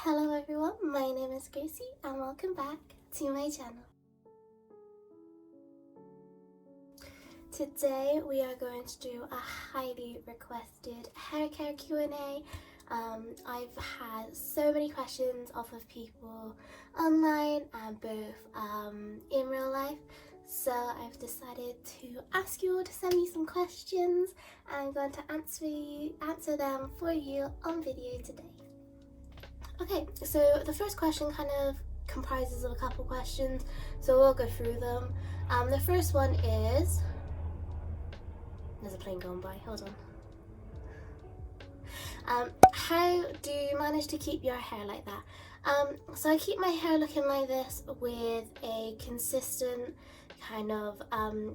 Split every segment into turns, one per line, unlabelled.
Hello everyone, my name is Gracie and welcome back to my channel. Today we are going to do a highly requested hair care Q&A. I've had so many questions off of people online and both in real life, so I've decided to ask you all to send me some questions and I'm going to answer them for you on video today. Okay, so the first question kind of comprises of a couple questions, so we'll go through them. The first one is, there's a plane going by, hold on. How do you manage to keep your hair like that? So I keep my hair looking like this with a consistent kind of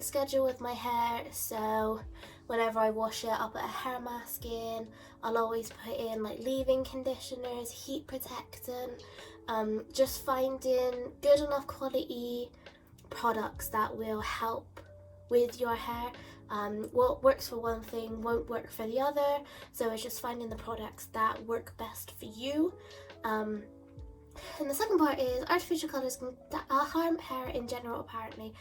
schedule with my hair. So whenever I wash it, I'll put a hair mask in. I'll always put in like leave-in conditioners, heat protectant, just finding good enough quality products that will help with your hair. What works for one thing won't work for the other, so it's just finding the products that work best for you. And the second part is artificial colours can harm hair in general, apparently.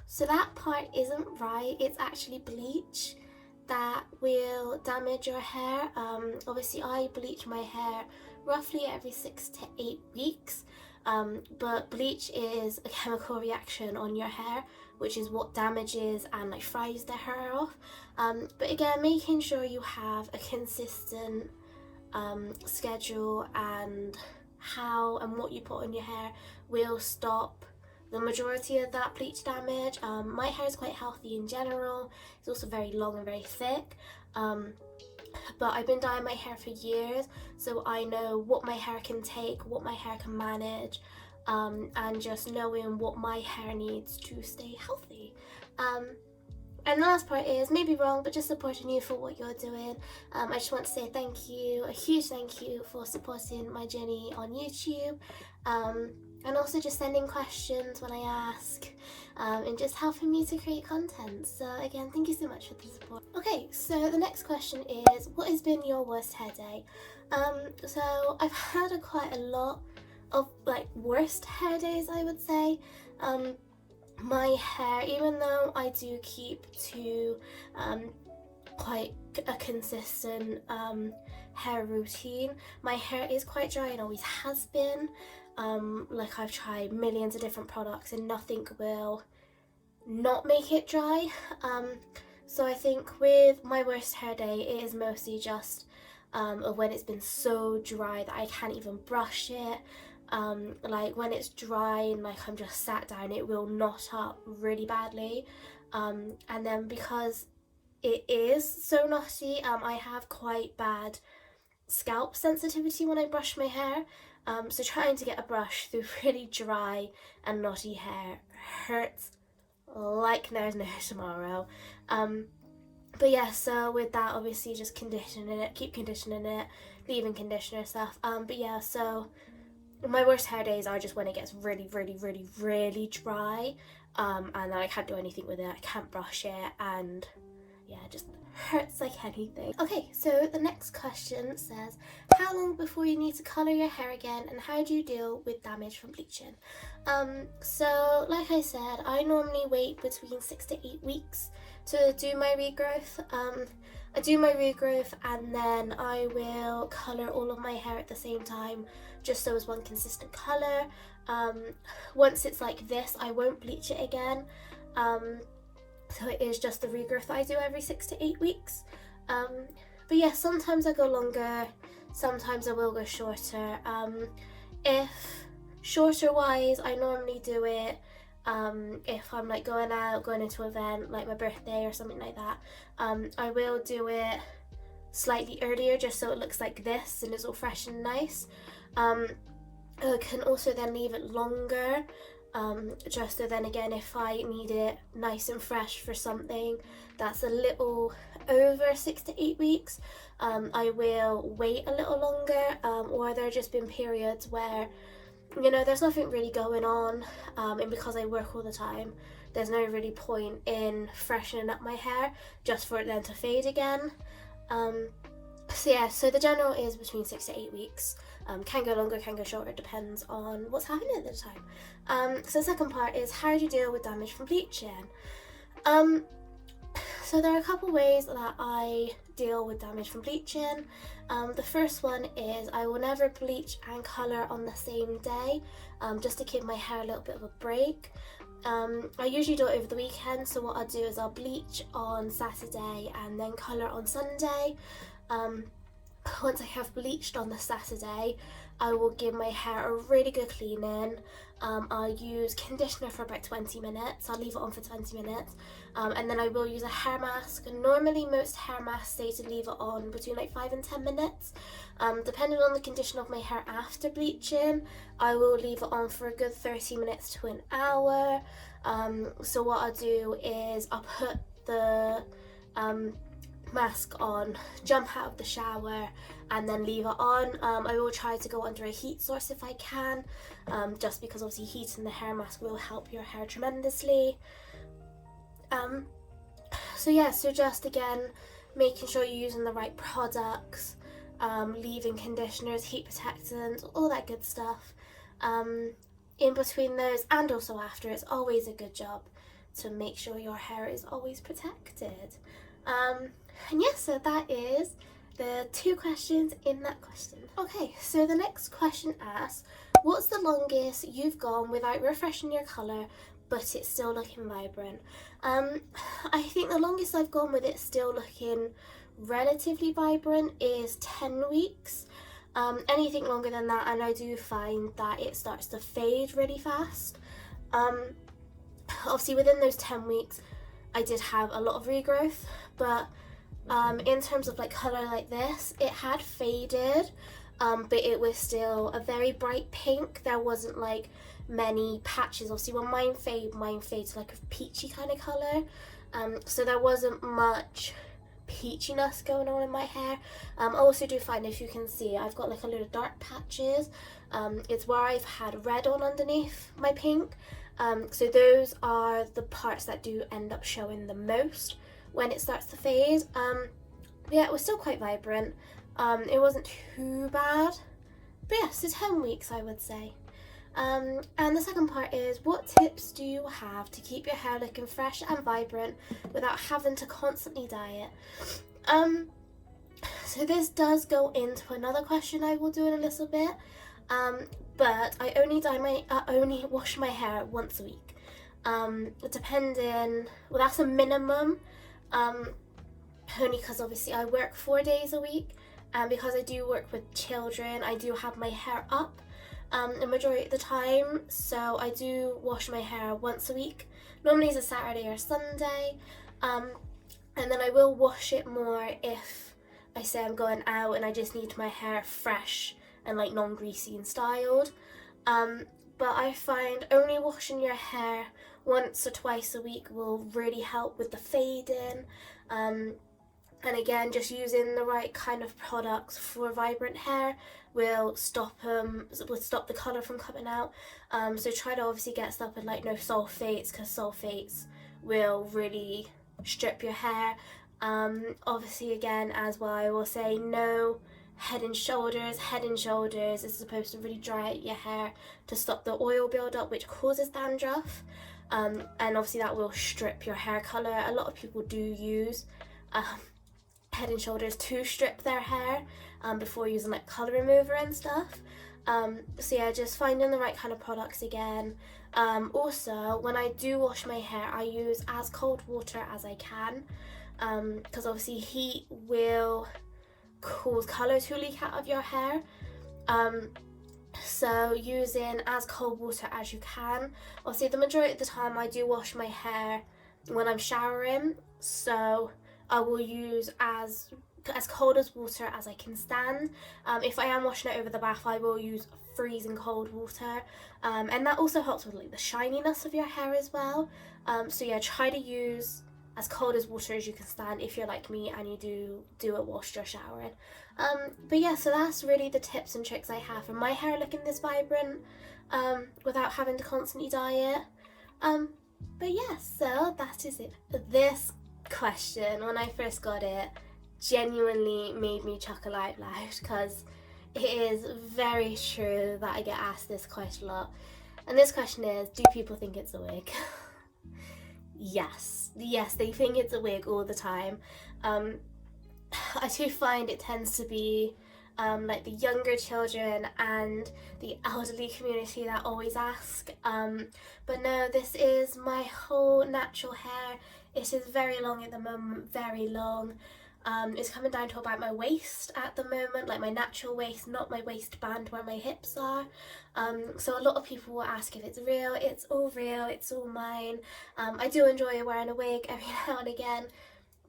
So that part isn't right. It's actually bleach that will damage your hair. Obviously I bleach my hair roughly every 6 to 8 weeks, but bleach is a chemical reaction on your hair, which is what damages and like fries the hair off. But again, making sure you have a consistent schedule and how and what you put on your hair will stop the majority of that bleach damage. My hair is quite healthy in general. It's also very long and very thick, but I've been dyeing my hair for years, so I know what my hair can take, what my hair can manage, and just knowing what my hair needs to stay healthy. And the last part is, maybe wrong, but just supporting you for what you're doing. I just want to say thank you, a huge thank you for supporting my journey on YouTube, and also just sending questions when I ask, and just helping me to create content. So again, thank you so much for the support. Okay, so the next question is, what has been your worst hair day? So I've had quite a lot of like worst hair days, I would say. My hair, even though I do keep to quite a consistent hair routine, my hair is quite dry and always has been. Like I've tried millions of different products and nothing will not make it dry. So I think with my worst hair day, it is mostly just when it's been so dry that I can't even brush it. Like when it's dry and like I'm just sat down, it will knot up really badly, and then because it is so knotty, I have quite bad scalp sensitivity when I brush my hair, so trying to get a brush through really dry and knotty hair hurts like there's no tomorrow. But yeah, so with that, obviously just conditioning it, keep conditioning it, leave-in conditioner stuff. But yeah, so my worst hair days are just when it gets really dry, and then I can't do anything with it, I can't brush it, and yeah, it just hurts like anything. Okay, so the next question says, how long before you need to colour your hair again, and how do you deal with damage from bleaching? So like I said, I normally wait between 6 to 8 weeks to do my regrowth. I do my regrowth and then I will colour all of my hair at the same time, just so it's one consistent colour. Once it's like this, I won't bleach it again. So it is just the regrowth that I do every 6 to 8 weeks. But yeah, sometimes I go longer, sometimes I will go shorter. If shorter wise, I normally do it if I'm like going out, going into an event like my birthday or something like that. I will do it slightly earlier just so it looks like this and it's all fresh and nice. I can also then leave it longer, just so then again if I need it nice and fresh for something that's a little over 6 to 8 weeks, I will wait a little longer, or there have just been periods where, you know, there's nothing really going on, and because I work all the time, there's no really point in freshening up my hair just for it then to fade again. So yeah, so the general is between 6 to 8 weeks. Can go longer, can go shorter, depends on what's happening at the time. So the second part is, how do you deal with damage from bleaching? So there are a couple ways that I deal with damage from bleaching. The first one is I will never bleach and colour on the same day, just to give my hair a little bit of a break. I usually do it over the weekend, so what I'll do is I'll bleach on Saturday and then colour on Sunday. Once I have bleached on the Saturday, I will give my hair a really good cleaning. I'll use conditioner for about 20 minutes. I'll leave it on for 20 minutes. And then I will use a hair mask. Normally most hair masks say to leave it on between like 5 and 10 minutes. Depending on the condition of my hair after bleaching, I will leave it on for a good 30 minutes to an hour. So what I'll do is I'll put the mask on, jump out of the shower, and then leave it on. I will try to go under a heat source if I can, just because obviously heat in the hair mask will help your hair tremendously. So yeah, so just again making sure you're using the right products, leave-in conditioners, heat protectants, all that good stuff. In between those and also after, it's always a good job to make sure your hair is always protected. And yes, so that is the 2 questions in that question. Okay, so the next question asks, what's the longest you've gone without refreshing your colour but it's still looking vibrant? I think the longest I've gone with it still looking relatively vibrant is 10 weeks. Anything longer than that, and I do find that it starts to fade really fast. Obviously within those 10 weeks I did have a lot of regrowth, but in terms of like colour like this, it had faded, but it was still a very bright pink. There wasn't like many patches. Obviously when mine fades like a peachy kind of colour, so there wasn't much peachiness going on in my hair. I also do find, if you can see, I've got like a little dark patches. It's where I've had red on underneath my pink. So those are the parts that do end up showing the most when it starts to fade. But yeah, it was still quite vibrant. It wasn't too bad. But yeah, so 10 weeks I would say. And the second part is, what tips do you have to keep your hair looking fresh and vibrant without having to constantly dye it? So this does go into another question I will do in a little bit. But I only wash my hair once a week. Depending, well, that's a minimum. Only because obviously I work 4 days a week, and because I do work with children, I do have my hair up the majority of the time, so I do wash my hair once a week. Normally it's a Saturday or Sunday, and then I will wash it more if I say I'm going out and I just need my hair fresh and like non-greasy and styled. But I find only washing your hair once or twice a week will really help with the fading. And again, just using the right kind of products for vibrant hair will stop the colour from coming out. So try to obviously get stuff with like no sulfates, because sulfates will really strip your hair. Obviously again, as well, I will say no Head and Shoulders. Head and Shoulders is supposed to really dry out your hair to stop the oil buildup, which causes dandruff. And obviously that will strip your hair colour. A lot of people do use Head and Shoulders to strip their hair before using like colour remover and stuff. So yeah, just finding the right kind of products again. Also, when I do wash my hair, I use as cold water as I can, because obviously heat will cause colour to leak out of your hair. So using as cold water as you can. Obviously the majority of the time I do wash my hair when I'm showering, so I will use as cold as water as I can stand. If I am washing it over the bath, I will use freezing cold water, and that also helps with like the shininess of your hair as well. So yeah, try to use as cold as water as you can stand if you're like me and you do it whilst you're showering. But yeah, so that's really the tips and tricks I have for my hair looking this vibrant, without having to constantly dye it. But yeah, so that is it. This question, when I first got it, genuinely made me chuckle out loud, because it is very true that I get asked this quite a lot. And this question is, do people think it's a wig? Yes, they think it's a wig all the time. I do find it tends to be like the younger children and the elderly community that always ask. But no, this is my whole natural hair. It is very long at the moment, very long. It's coming down to about my waist at the moment, like my natural waist, not my waistband where my hips are. So a lot of people will ask if it's real. It's all real, it's all mine. I do enjoy wearing a wig every now and again,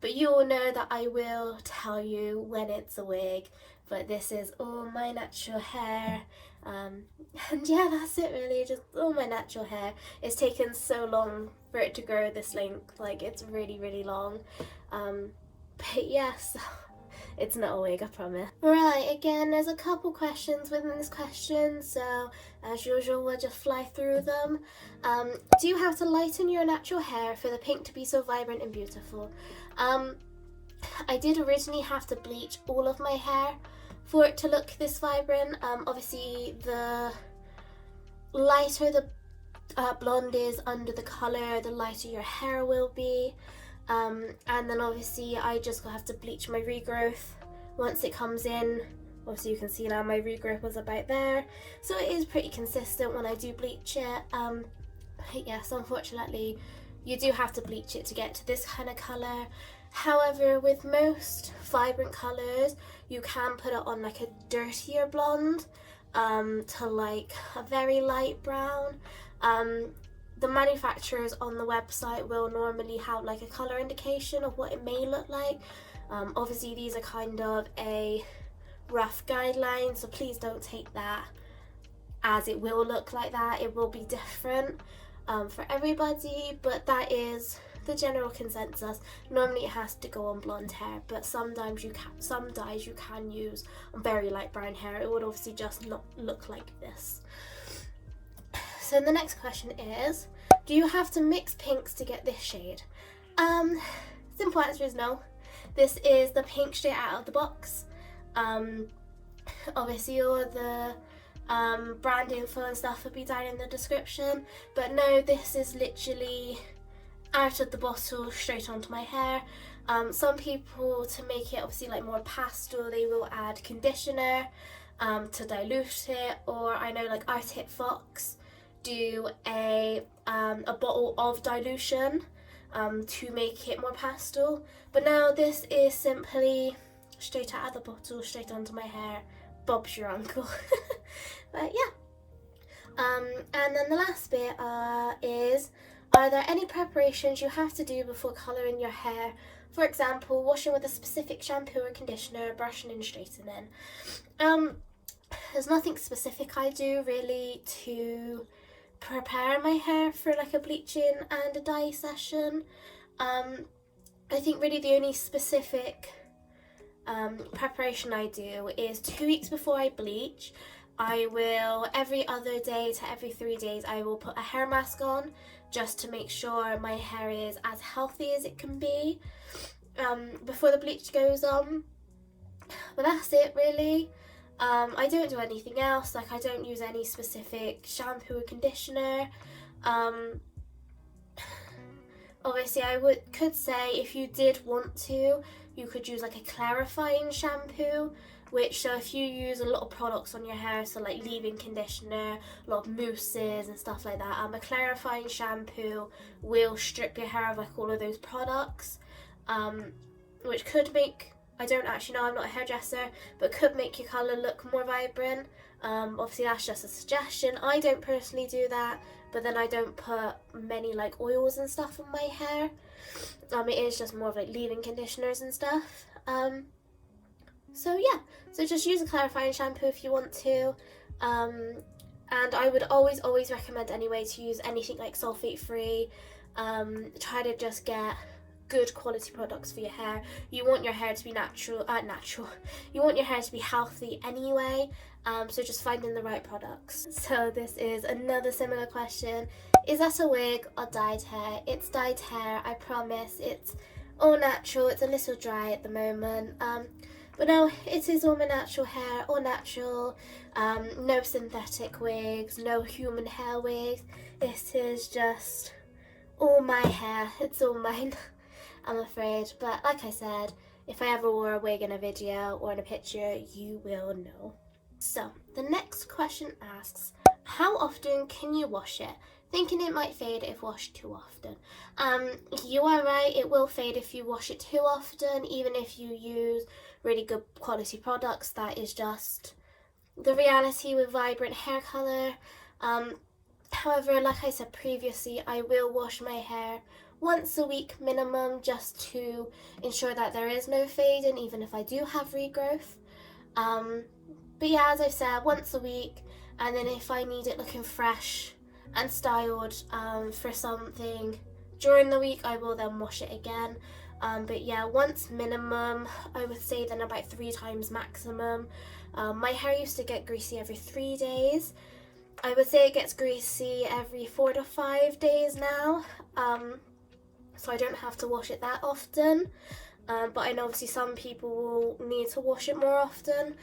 but you all know that I will tell you when it's a wig. But this is all my natural hair. And yeah, that's it really, just all my natural hair. It's taken so long for it to grow this length, like it's really, really long. But yes, it's not a wig, I promise. Right, again, there's a couple questions within this question, so as usual, we'll just fly through them. Do you have to lighten your natural hair for the pink to be so vibrant and beautiful? I did originally have to bleach all of my hair for it to look this vibrant. Obviously, the lighter the blonde is under the colour, the lighter your hair will be. And then obviously I just have to bleach my regrowth once it comes in. Obviously you can see now my regrowth was about there, so it is pretty consistent when I do bleach it. But yes, unfortunately you do have to bleach it to get to this kind of colour. However, with most vibrant colours you can put it on like a dirtier blonde to like a very light brown. The manufacturers on the website will normally have like a colour indication of what it may look like. Obviously these are kind of a rough guideline, so please don't take that as it will look like that. It will be different for everybody, but that is the general consensus. Normally it has to go on blonde hair, but some dyes you can use on very light brown hair. It would obviously just not look like this. So the next question is, do you have to mix pinks to get this shade? Simple answer is no. This is the pink straight out of the box. Obviously all the brand info and stuff will be down in the description, but no, this is literally out of the bottle straight onto my hair. Some people, to make it obviously like more pastel, they will add conditioner to dilute it, or I know like Arctic Fox do a bottle of dilution to make it more pastel. But now this is simply straight out of the bottle, straight onto my hair. Bob's your uncle. But yeah. And then the last bit is, are there any preparations you have to do before colouring your hair? For example, washing with a specific shampoo or conditioner, brushing and straightening. There's nothing specific I do really to prepare my hair for like a bleaching and a dye session. I think really the only specific preparation I do is 2 weeks before I bleach. I will, every other day to every 3 days, I will put a hair mask on just to make sure my hair is as healthy as it can be before the bleach goes on. But that's it really. I don't do anything else, like I don't use any specific shampoo or conditioner. Obviously I could say if you did want to, you could use like a clarifying shampoo, which, so if you use a lot of products on your hair, so like leave-in conditioner, a lot of mousses and stuff like that, a clarifying shampoo will strip your hair of like all of those products, which could make, I don't actually know, I'm not a hairdresser, but could make your colour look more vibrant. Obviously that's just a suggestion. I don't personally do that, but then I don't put many like oils and stuff on my hair. It is just more of like leave-in conditioners and stuff. So yeah, so just use a clarifying shampoo if you want to. And I would always recommend anyway to use anything like sulfate free. Try to just get good quality products for your hair. You want your hair to be natural. You want your hair to be healthy anyway. So just finding the right products. So this is another similar question. Is that a wig or dyed hair? It's dyed hair, I promise. It's all natural. It's a little dry at the moment, but no, it is all my natural hair, all natural, no synthetic wigs, no human hair wigs. It is just all my hair, it's all mine. I'm afraid, but like I said, if I ever wore a wig in a video or in a picture, you will know. So the next question asks, how often can you wash it? Thinking it might fade if washed too often. You are right, it will fade if you wash it too often, even if you use really good quality products. That is just the reality with vibrant hair colour. However, like I said previously, I will wash my hair once a week minimum, just to ensure that there is no fading, even if I do have regrowth. But yeah, as I've said, once a week, and then if I need it looking fresh and styled for something during the week, I will then wash it again. But yeah, once minimum, I would say, then about 3 times maximum. My hair used to get greasy every 3 days. I would say it gets greasy every 4 to 5 days now, so I don't have to wash it that often. But I know obviously some people will need to wash it more often.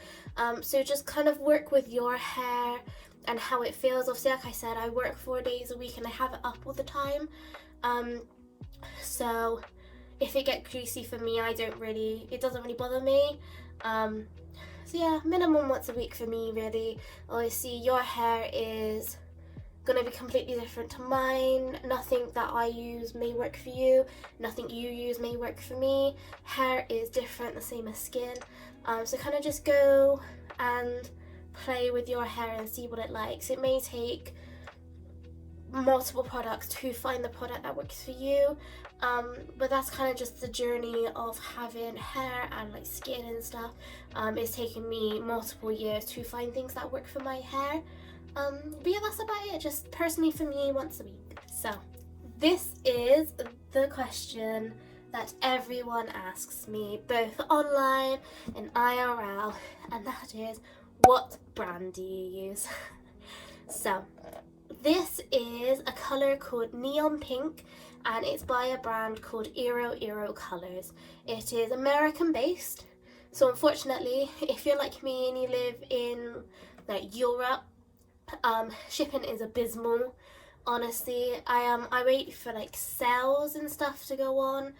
So just kind of work with your hair and how it feels. Obviously, like I said, I work 4 days a week and I have it up all the time. So if it gets greasy for me, it doesn't really bother me. So yeah, minimum once a week for me, really. Obviously, your hair is gonna be completely different to mine. Nothing that I use may work for you. Nothing you use may work for me. Hair is different, the same as skin. So kind of just go and play with your hair and see what it likes. It may take multiple products to find the product that works for you, but that's kind of just the journey of having hair and like skin and stuff. It's taken me multiple years to find things that work for my hair. But yeah, that's about it. Just personally for me, once a week. So this is the question that everyone asks me, both online and IRL, and that is, what brand do you use? So this is a colour called Neon Pink, and it's by a brand called Eero Colors. It is American based, so unfortunately, if you're like me and you live in like Europe, shipping is abysmal. Honestly, I wait for like sales and stuff to go on,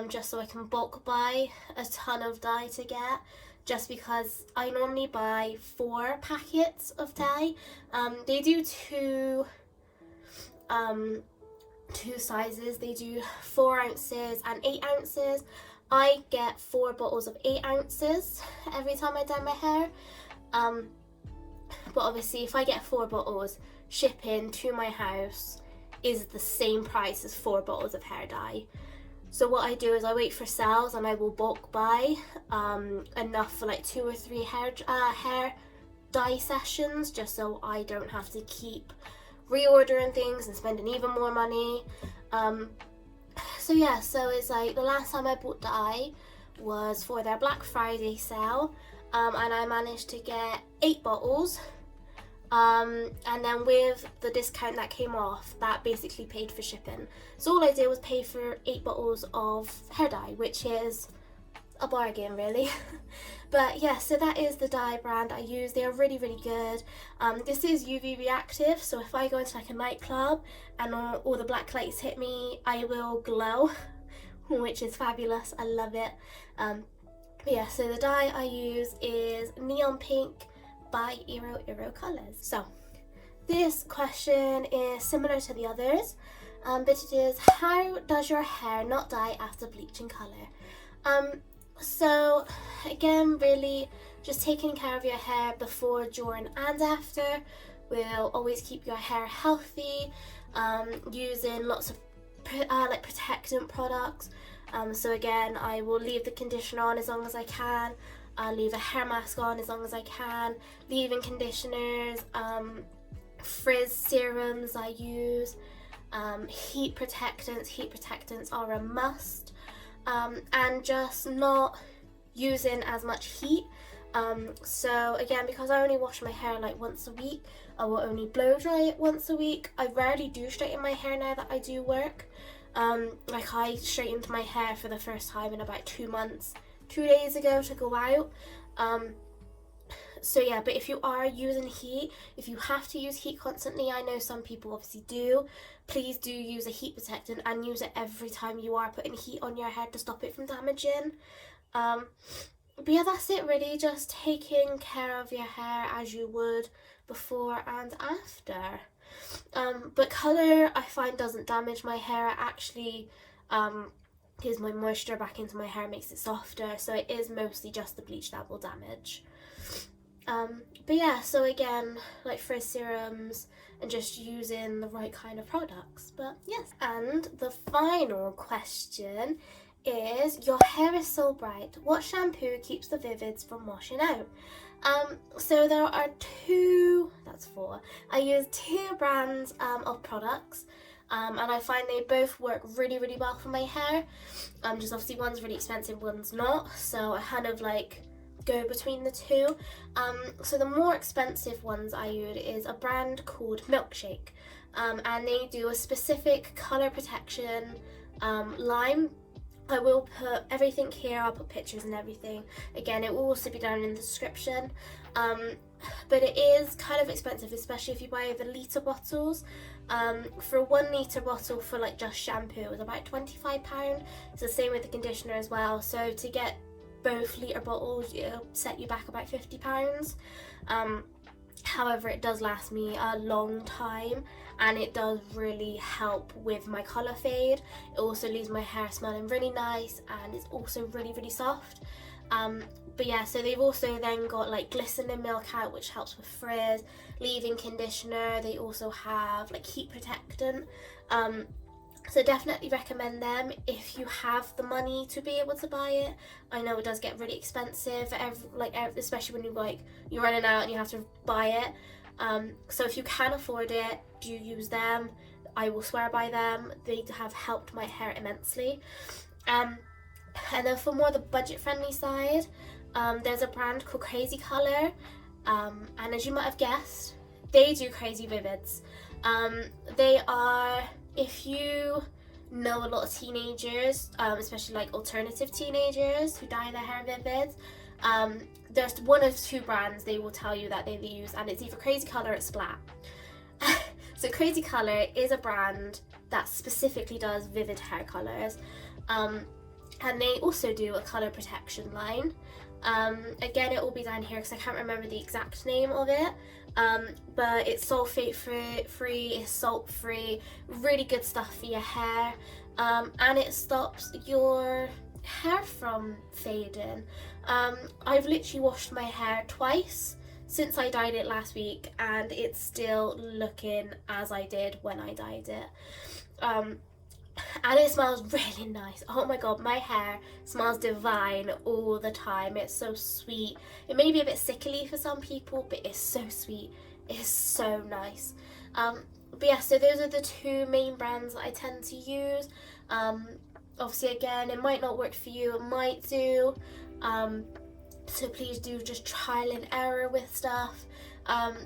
just so I can bulk buy a ton of dye to get. Just because I normally buy 4 packets of dye. They do two sizes. They do 4 ounces and 8 ounces. I get 4 bottles of 8 ounces every time I dye my hair. But obviously, if I get 4 bottles, shipping to my house is the same price as 4 bottles of hair dye. So what I do is I wait for sales and I will bulk buy enough for like 2 or 3 hair dye sessions, just so I don't have to keep reordering things and spending even more money. So yeah, so it's like the last time I bought dye was for their Black Friday sale, and I managed to get 8 bottles. And then with the discount that came off, that basically paid for shipping. So all I did was pay for 8 bottles of hair dye, which is a bargain, really. But yeah, so that is the dye brand I use. They are really, really good. This is UV reactive, so if I go into like a nightclub and all the black lights hit me, I will glow, which is fabulous. I love it. But yeah, so the dye I use is Neon Pink by Eero Colors. So this question is similar to the others, but it is, how does your hair not dye after bleaching colour? So again, really just taking care of your hair before, during and after will always keep your hair healthy, using lots of like protectant products. So again, I will leave the conditioner on as long as I can. I'll leave a hair mask on as long as I can, leave-in conditioners, frizz serums I use, heat protectants. Heat protectants are a must, and just not using as much heat. So again, because I only wash my hair like once a week, I will only blow dry it once a week. I rarely do straighten my hair now that I do work. Like I straightened my hair for the first time in about 2 months 2 days ago to go out. So yeah, but if you are using heat, if you have to use heat constantly, I know some people obviously do, please do use a heat protectant and use it every time you are putting heat on your hair to stop it from damaging. But yeah, that's it really, just taking care of your hair as you would before and after. But colour I find doesn't damage my hair, it actually gives my moisture back into my hair, makes it softer, so it is mostly just the bleach that will damage. But yeah, so again, like frizz serums and just using the right kind of products. But yes, and the final question is, your hair is so bright, what shampoo keeps the vivids from washing out? So there are four. I use 2 brands of products, and I find they both work really, really well for my hair. Just obviously one's really expensive, one's not, so I kind of like go between the two. So the more expensive ones I use is a brand called Milkshake, and they do a specific colour protection line. I will put everything here, I'll put pictures and everything. Again, it will also be down in the description. But it is kind of expensive, especially if you buy the litre bottles. For a 1 litre bottle for like just shampoo is about £25. It's the same with the conditioner as well. So to get both litre bottles, it'll set you back about £50. However, it does last me a long time and it does really help with my colour fade. It also leaves my hair smelling really nice and it's also really, really soft. But yeah, so they've also then got like glistening milk out, which helps with frizz, leave-in conditioner. They also have like heat protectant. So definitely recommend them if you have the money to be able to buy it. I know it does get really expensive, especially when you're running out and you have to buy it. So if you can afford it, do use them. I will swear by them. They have helped my hair immensely. And then for more the budget-friendly side, there's a brand called Crazy Colour, and as you might have guessed, they do crazy vivids. They are, if you know a lot of teenagers, especially like alternative teenagers who dye their hair vivid, there's one of 2 brands they will tell you that they use, and it's either Crazy Colour or Splat. So Crazy Colour is a brand that specifically does vivid hair colours, and they also do a colour protection line. Again, it will be down here because I can't remember the exact name of it, but it's sulfate free, it's salt free, really good stuff for your hair, and it stops your hair from fading. I've literally washed my hair twice since I dyed it last week and it's still looking as I did when I dyed it. And it smells really nice. Oh my god, my hair smells divine all the time. It's so sweet. It may be a bit sickly for some people, but it's so sweet. It's so nice. But yeah, so those are the 2 main brands that I tend to use. Obviously, again, it might not work for you, it might do. So please do just trial and error with stuff.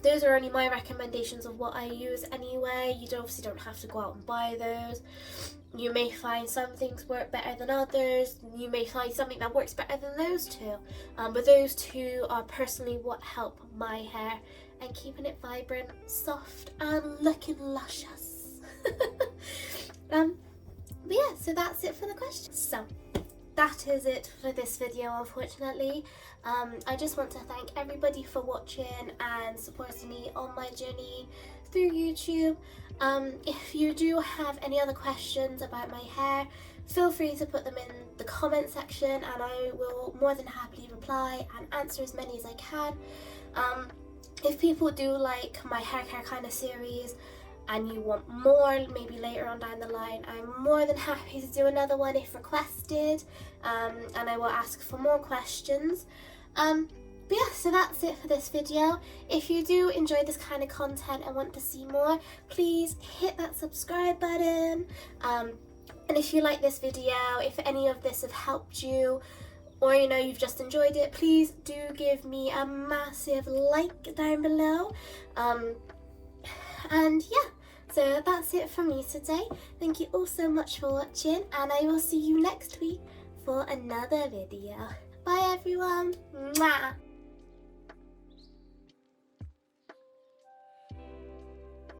Those are only my recommendations of what I use anyway. You obviously don't have to go out and buy those. You may find some things work better than others. You may find something that works better than those 2. But those 2 are personally what help my hair and keeping it vibrant, soft and looking luscious. But yeah, so that's it for the questions. So that is it for this video, unfortunately. I just want to thank everybody for watching and supporting me on my journey through YouTube. If you do have any other questions about my hair, feel free to put them in the comment section and I will more than happily reply and answer as many as I can. If people do like my hair care kind of series and you want more, maybe later on down the line, I'm more than happy to do another one if requested, and I will ask for more questions. But yeah, so that's it for this video. If you do enjoy this kind of content and want to see more, please hit that subscribe button. And if you like this video, if any of this have helped you, or you've just enjoyed it, please do give me a massive like down below. And yeah, So that's it from me today. Thank you all so much for watching, and I will see you next week for another video. Bye everyone. Mwah.